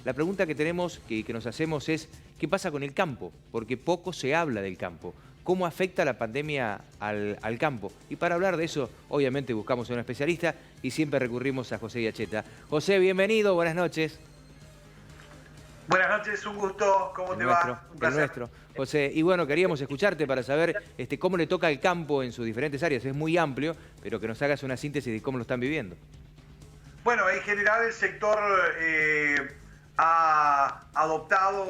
La pregunta que tenemos, que nos hacemos es, ¿qué pasa con el campo? Porque poco se habla del campo. ¿Cómo afecta la pandemia al campo? Y para hablar de eso, obviamente buscamos a un especialista y siempre recurrimos a José Iacheta. José, bienvenido, buenas noches. Buenas noches, un gusto, ¿cómo te va? Un placer. El nuestro. José, y bueno, queríamos escucharte para saber cómo le toca al campo en sus diferentes áreas. Es muy amplio, pero que nos hagas una síntesis de cómo lo están viviendo. Bueno, en general el sector ha adoptado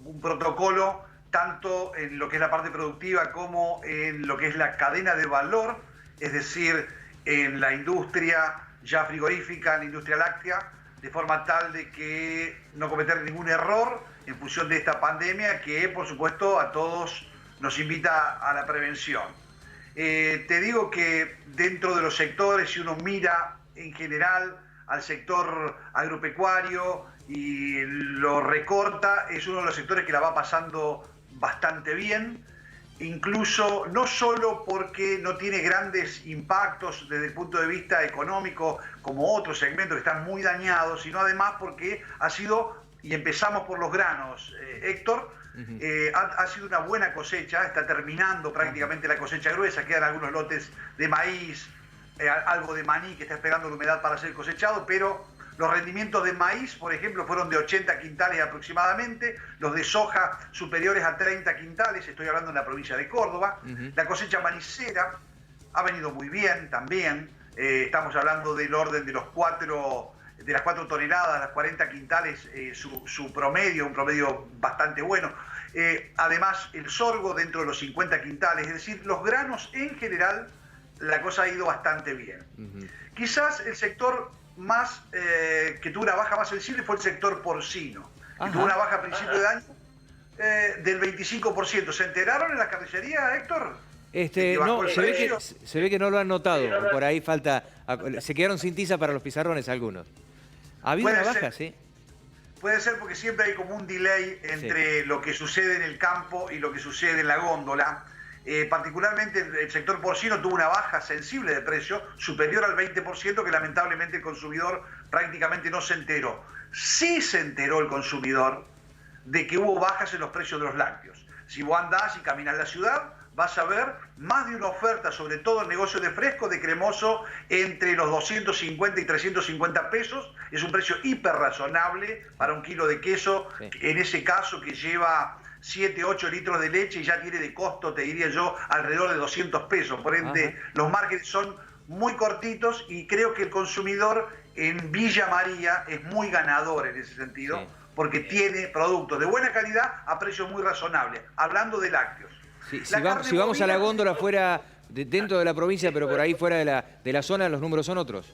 un protocolo tanto en lo que es la parte productiva como en lo que es la cadena de valor, es decir, en la industria ya frigorífica, en la industria láctea, de forma tal de que no cometer ningún error en función de esta pandemia que, por supuesto, a todos nos invita a la prevención. Te digo que dentro de los sectores, si uno mira en general al sector agropecuario y lo recorta, es uno de los sectores que la va pasando bastante bien, incluso no solo porque no tiene grandes impactos desde el punto de vista económico como otros segmentos que están muy dañados, sino además porque ha sido, y empezamos por los granos, Héctor, ha sido una buena cosecha, está terminando prácticamente la cosecha gruesa, quedan algunos lotes de maíz, algo de maní que está esperando la humedad para ser cosechado, pero los rendimientos de maíz, por ejemplo, fueron de 80 quintales aproximadamente, los de soja superiores a 30 quintales, estoy hablando en la provincia de Córdoba. La cosecha manicera ha venido muy bien también, estamos hablando del orden de las 4 toneladas, las 40 quintales, su promedio, un promedio bastante bueno. Además, el sorgo dentro de los 50 quintales, es decir, los granos en general, la cosa ha ido bastante bien. Quizás el sector más que tuvo una baja más sensible fue el sector porcino, que tuvo una baja a principio de año del 25%. ¿Se enteraron en la carnicería, Héctor? No, se ve que no lo han notado. Por ahí falta. Se quedaron sin tiza para los pizarrones algunos. ¿Ha habido una baja, sí? Puede ser porque siempre hay como un delay entre lo que sucede en el campo y lo que sucede en la góndola. Particularmente el sector porcino tuvo una baja sensible de precio, superior al 20%, que lamentablemente el consumidor prácticamente no se enteró. Sí se enteró el consumidor de que hubo bajas en los precios de los lácteos. Si vos andás y caminás en la ciudad, vas a ver más de una oferta, sobre todo el negocio de fresco, de cremoso, entre los 250 y 350 pesos. Es un precio hiper razonable para un kilo de queso, en ese caso que lleva 7, 8 litros de leche y ya tiene de costo, te diría yo, alrededor de 200 pesos. Por ende, los márgenes son muy cortitos y creo que el consumidor en Villa María es muy ganador en ese sentido, porque tiene productos de buena calidad a precios muy razonables, hablando de lácteos. Si vamos a la góndola fuera, dentro de la provincia, pero por ahí fuera de la zona, los números son otros.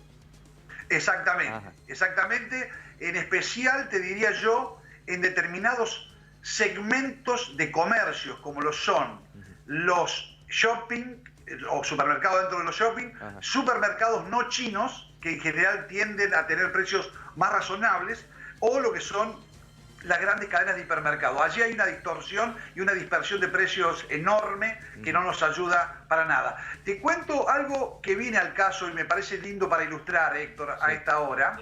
Exactamente, exactamente. En especial, te diría yo, en determinados segmentos de comercios, como lo son los shopping o supermercados dentro de los shopping, supermercados no chinos, que en general tienden a tener precios más razonables, o lo que son las grandes cadenas de hipermercados. Allí hay una distorsión y una dispersión de precios enorme que no nos ayuda para nada. Te cuento algo que viene al caso y me parece lindo para ilustrar, Héctor, a esta hora.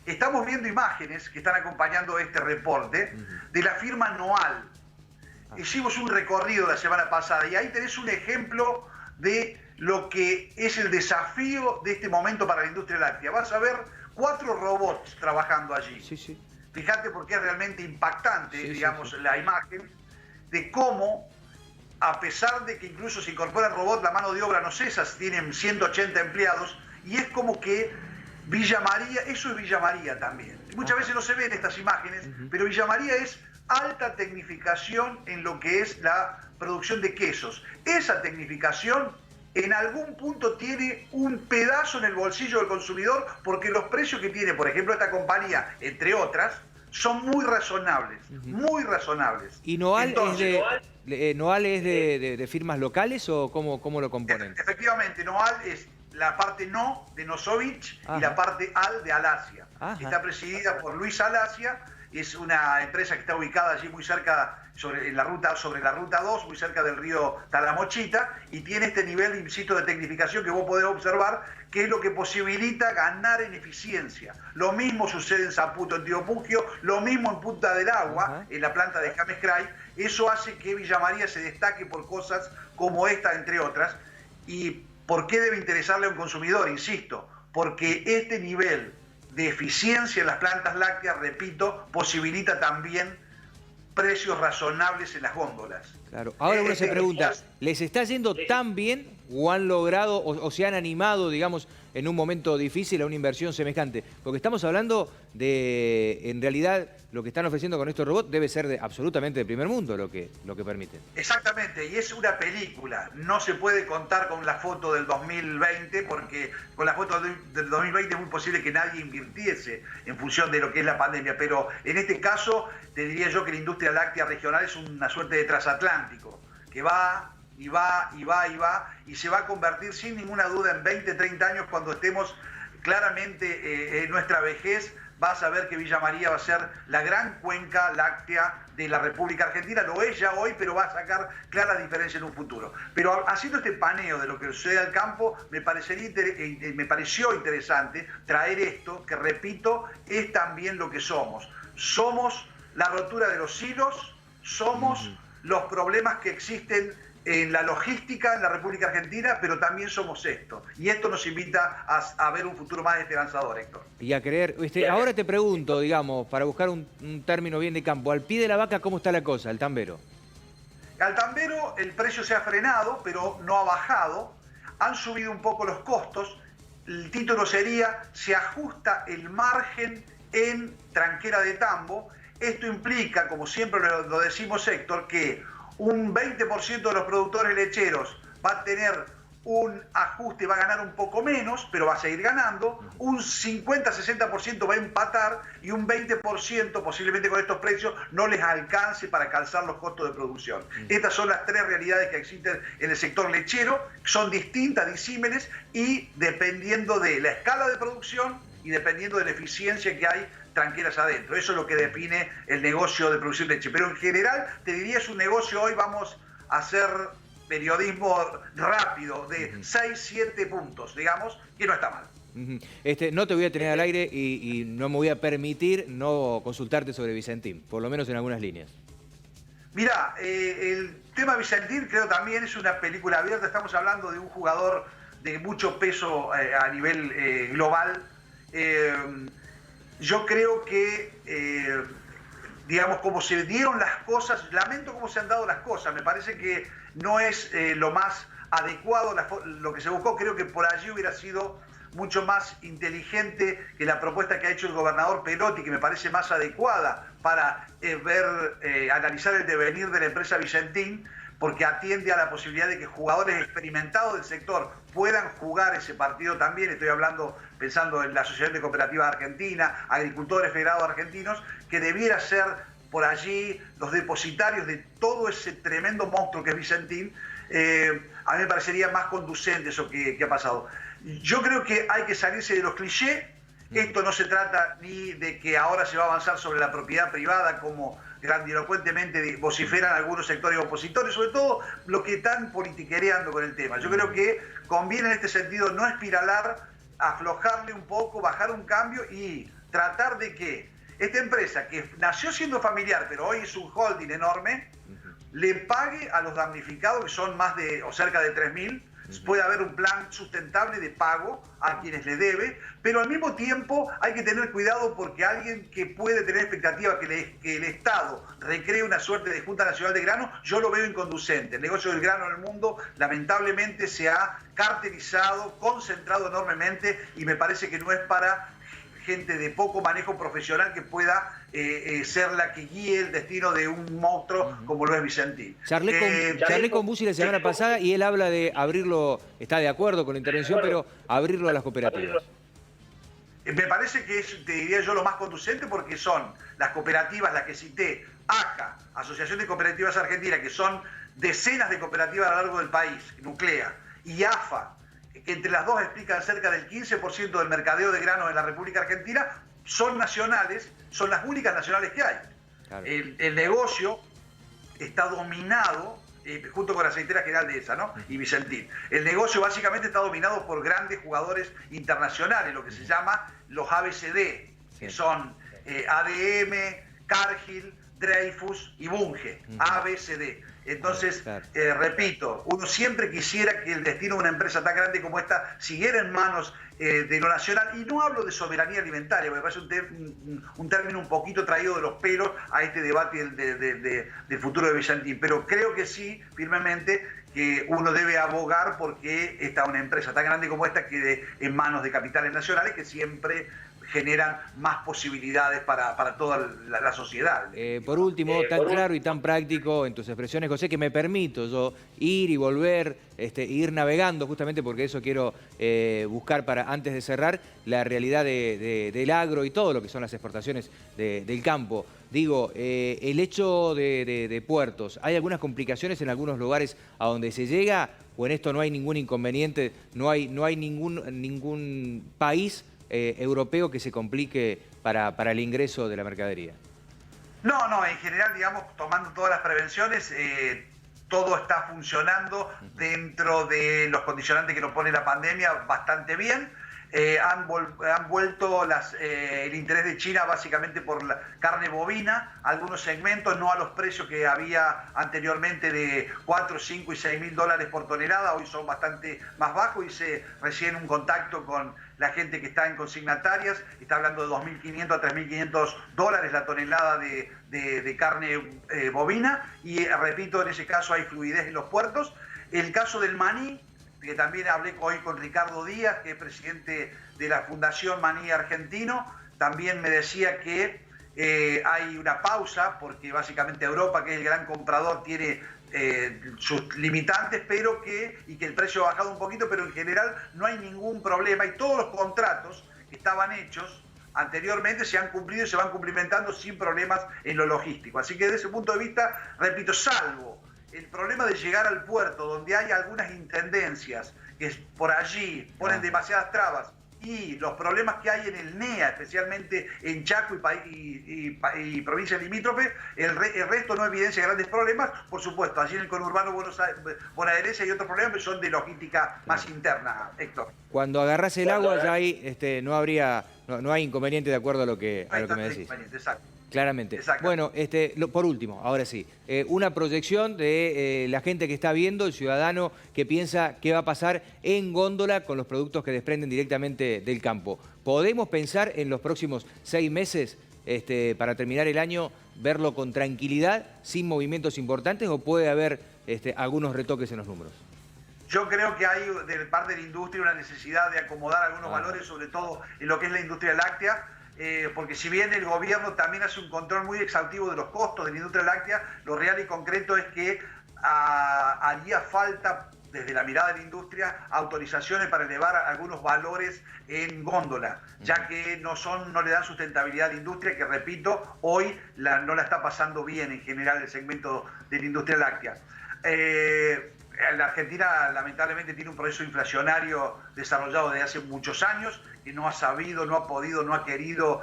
Estamos viendo imágenes que están acompañando este reporte de la firma Noal. Hicimos un recorrido la semana pasada y ahí tenés un ejemplo de lo que es el desafío de este momento para la industria láctea. Vas a ver 4 robots trabajando allí. Fíjate porque es realmente impactante, digamos, la imagen de cómo, a pesar de que incluso se incorpora el robot, la mano de obra no cesa, tienen 180 empleados y es como que Villa María, eso es Villa María también. Muchas veces no se ven estas imágenes, pero Villa María es alta tecnificación en lo que es la producción de quesos. Esa tecnificación en algún punto tiene un pedazo en el bolsillo del consumidor porque los precios que tiene, por ejemplo, esta compañía, entre otras, son muy razonables, muy razonables. ¿Y Noal es de firmas locales o cómo lo componen? Efectivamente, Noal es la parte no de Nosovich y la parte al de Alasia. Está presidida por Luis Alasia, es una empresa que está ubicada allí muy cerca, sobre la ruta 2, muy cerca del río Talamochita, y tiene este nivel, insisto, de tecnificación que vos podés observar, que es lo que posibilita ganar en eficiencia. Lo mismo sucede en Saputo, en Tío Pugio, lo mismo en Punta del Agua, en la planta de James Cray. Eso hace que Villa María se destaque por cosas como esta, entre otras. ¿Y por qué debe interesarle a un consumidor? Insisto, porque este nivel de eficiencia en las plantas lácteas, repito, posibilita también precios razonables en las góndolas. Claro. Ahora uno se pregunta, ¿les está yendo tan bien o han logrado o se han animado, digamos, en un momento difícil a una inversión semejante? Porque estamos hablando de, en realidad, lo que están ofreciendo con estos robots debe ser absolutamente de primer mundo lo que permiten. Exactamente, y es una película. No se puede contar con la foto del 2020, porque con la foto del 2020 es muy posible que nadie invirtiese en función de lo que es la pandemia. Pero en este caso, te diría yo que la industria láctea regional es una suerte de transatlántico, que va y va y va y va, y se va a convertir sin ninguna duda en 20, 30 años, cuando estemos claramente en nuestra vejez. Vas a ver que Villa María va a ser la gran cuenca láctea de la República Argentina. Lo es ya hoy, pero va a sacar clara diferencia en un futuro. Pero haciendo este paneo de lo que sucede al campo, me pareció interesante traer esto, que repito, es también lo que somos. Somos la rotura de los hilos, somos los problemas que existen en la logística en la República Argentina, pero también somos esto. Y esto nos invita a ver un futuro más esperanzador, Héctor. Y a creer. Ahora te pregunto, digamos, para buscar un término bien de campo, al pie de la vaca, ¿cómo está la cosa, el tambero? Al tambero el precio se ha frenado, pero no ha bajado. Han subido un poco los costos. El título sería: se ajusta el margen en tranquera de tambo. Esto implica, como siempre lo decimos, Héctor, que un 20% de los productores lecheros va a tener un ajuste, va a ganar un poco menos, pero va a seguir ganando. Un 50-60% va a empatar y un 20% posiblemente con estos precios no les alcance para calzar los costos de producción. Estas son las tres realidades que existen en el sector lechero, son distintas, disímiles, y dependiendo de la escala de producción y dependiendo de la eficiencia que hay tranqueras adentro. Eso es lo que define el negocio de producción de leche. Pero en general, te diría, es un negocio, hoy vamos a hacer periodismo rápido, de 6-7 puntos, digamos, que no está mal. No te voy a tener al aire y no me voy a permitir no consultarte sobre Vicentín, por lo menos en algunas líneas. Mirá, el tema Vicentín creo también es una película abierta. Estamos hablando de un jugador de mucho peso a nivel global. Yo creo que, digamos, como se dieron las cosas, lamento cómo se han dado las cosas, me parece que no es lo más adecuado lo que se buscó. Creo que por allí hubiera sido mucho más inteligente que la propuesta que ha hecho el gobernador Perotti, que me parece más adecuada para analizar el devenir de la empresa Vicentín, porque atiende a la posibilidad de que jugadores experimentados del sector puedan jugar ese partido también. Estoy pensando en la Asociación de Cooperativas Argentina, agricultores federados argentinos, que debiera ser por allí los depositarios de todo ese tremendo monstruo que es Vicentín. A mí me parecería más conducente eso que ha pasado. Yo creo que hay que salirse de los clichés. Esto no se trata ni de que ahora se va a avanzar sobre la propiedad privada, como grandilocuentemente vociferan algunos sectores opositores, sobre todo los que están politiquereando con el tema. Yo creo que conviene en este sentido no espiralar, aflojarle un poco, bajar un cambio y tratar de que esta empresa, que nació siendo familiar, pero hoy es un holding enorme, le pague a los damnificados, que son más de o cerca de 3.000, puede haber un plan sustentable de pago a quienes le debe, pero al mismo tiempo hay que tener cuidado, porque alguien que puede tener expectativa que el Estado recree una suerte de Junta Nacional de Grano, yo lo veo inconducente. El negocio del grano en el mundo lamentablemente se ha cartelizado, concentrado enormemente, y me parece que no es para gente de poco manejo profesional que pueda ser la que guíe el destino de un monstruo como lo es Vicentín. Charlé con Bussi la semana pasada y él habla de abrirlo, está de acuerdo con la intervención, pero abrirlo a las cooperativas. Me parece que es, te diría yo, lo más conducente, porque son las cooperativas, las que cité, ACA, Asociación de Cooperativas Argentina, que son decenas de cooperativas a lo largo del país, Nuclea, y AFA, que entre las dos explican cerca del 15% del mercadeo de granos en la República Argentina, son nacionales, son las únicas nacionales que hay. Claro. El negocio está dominado junto con la aceitera General Dehesa, ¿no? Y Vicentín. El negocio básicamente está dominado por grandes jugadores internacionales, lo que se llama los ABCD, que son ADM, Cargill, Dreyfus y Bunge, ABCD. Entonces, repito, uno siempre quisiera que el destino de una empresa tan grande como esta siguiera en manos de lo nacional, y no hablo de soberanía alimentaria, me parece un término un poquito traído de los pelos a este debate del futuro de Vicentín, pero creo que sí, firmemente, que uno debe abogar porque está una empresa tan grande como esta quede en manos de capitales nacionales que siempre generan más posibilidades para toda la sociedad. Por último, tan claro y tan práctico en tus expresiones, José, que me permito yo ir y volver, ir navegando, justamente porque eso quiero buscar para, antes de cerrar, la realidad del agro y todo lo que son las exportaciones del campo. Digo, el hecho de puertos, ¿hay algunas complicaciones en algunos lugares a donde se llega o en esto no hay ningún inconveniente, no hay ningún país europeo que se complique para el ingreso de la mercadería? No, en general, digamos, tomando todas las prevenciones, todo está funcionando dentro de los condicionantes que nos pone la pandemia bastante bien. Han vuelto el interés de China básicamente por la carne bovina, algunos segmentos, no a los precios que había anteriormente de 4, 5 y 6 mil dólares por tonelada, hoy son bastante más bajos. Hice recién un contacto con la gente que está en consignatarias, está hablando de 2.500 a 3.500 dólares la tonelada de carne bovina, y repito, en ese caso hay fluidez en los puertos. El caso del maní, que también hablé hoy con Ricardo Díaz, que es presidente de la Fundación Maní Argentino, también me decía que hay una pausa, porque básicamente Europa, que es el gran comprador, tiene sus limitantes, pero que el precio ha bajado un poquito, pero en general no hay ningún problema, y todos los contratos que estaban hechos anteriormente se han cumplido y se van cumplimentando sin problemas en lo logístico. Así que desde ese punto de vista, repito, salvo el problema de llegar al puerto, donde hay algunas intendencias que por allí ponen demasiadas trabas, y los problemas que hay en el NEA, especialmente en Chaco y provincias limítrofes, el resto no evidencia grandes problemas. Por supuesto, allí en el conurbano bonaerense hay otros problemas que son de logística más interna, Héctor. Cuando agarrás el agua ya hay, no hay inconveniente, de acuerdo a lo que me decís. Exacto. Claramente. Bueno, por último, ahora sí, una proyección de la gente que está viendo, el ciudadano que piensa qué va a pasar en góndola con los productos que desprenden directamente del campo. ¿Podemos pensar en los próximos 6 meses, para terminar el año, verlo con tranquilidad, sin movimientos importantes, o puede haber algunos retoques en los números? Yo creo que hay de parte de la industria una necesidad de acomodar algunos valores, sobre todo en lo que es la industria láctea, porque si bien el gobierno también hace un control muy exhaustivo de los costos de la industria láctea, lo real y concreto es que haría falta, desde la mirada de la industria, autorizaciones para elevar algunos valores en góndola, ya que no le dan sustentabilidad a la industria, que repito, hoy no la está pasando bien en general el segmento de la industria láctea. La Argentina lamentablemente tiene un proceso inflacionario desarrollado desde hace muchos años, que no ha sabido, no ha podido, no ha querido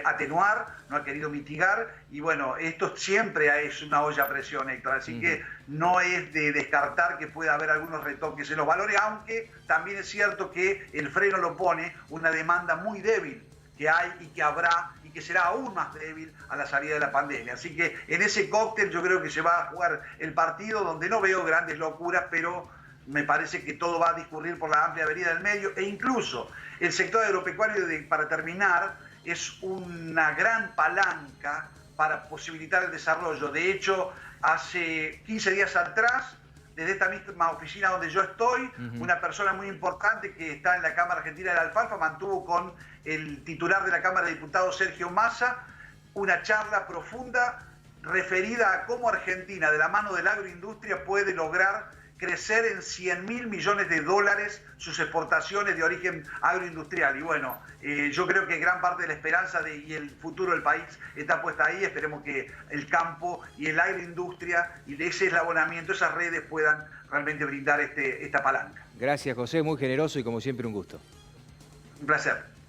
atenuar, no ha querido mitigar, y bueno, esto siempre es una olla a presión, Héctor, así que no es de descartar que pueda haber algunos retoques en los valores, aunque también es cierto que el freno lo pone una demanda muy débil que hay y que habrá y que será aún más débil a la salida de la pandemia. Así que en ese cóctel yo creo que se va a jugar el partido, donde no veo grandes locuras, pero me parece que todo va a discurrir por la amplia avenida del medio, e incluso el sector agropecuario, para terminar, es una gran palanca para posibilitar el desarrollo. De hecho, hace 15 días atrás, desde esta misma oficina donde yo estoy, una persona muy importante que está en la Cámara Argentina de la Alfalfa mantuvo con el titular de la Cámara de Diputados, Sergio Massa, una charla profunda referida a cómo Argentina, de la mano de la agroindustria, puede lograr crecer en 100.000 millones de dólares sus exportaciones de origen agroindustrial. Y bueno, yo creo que gran parte de la esperanza y el futuro del país está puesta ahí. Esperemos que el campo y el agroindustria y ese eslabonamiento, esas redes, puedan realmente brindar esta palanca. Gracias, José, muy generoso y como siempre un gusto. Un placer.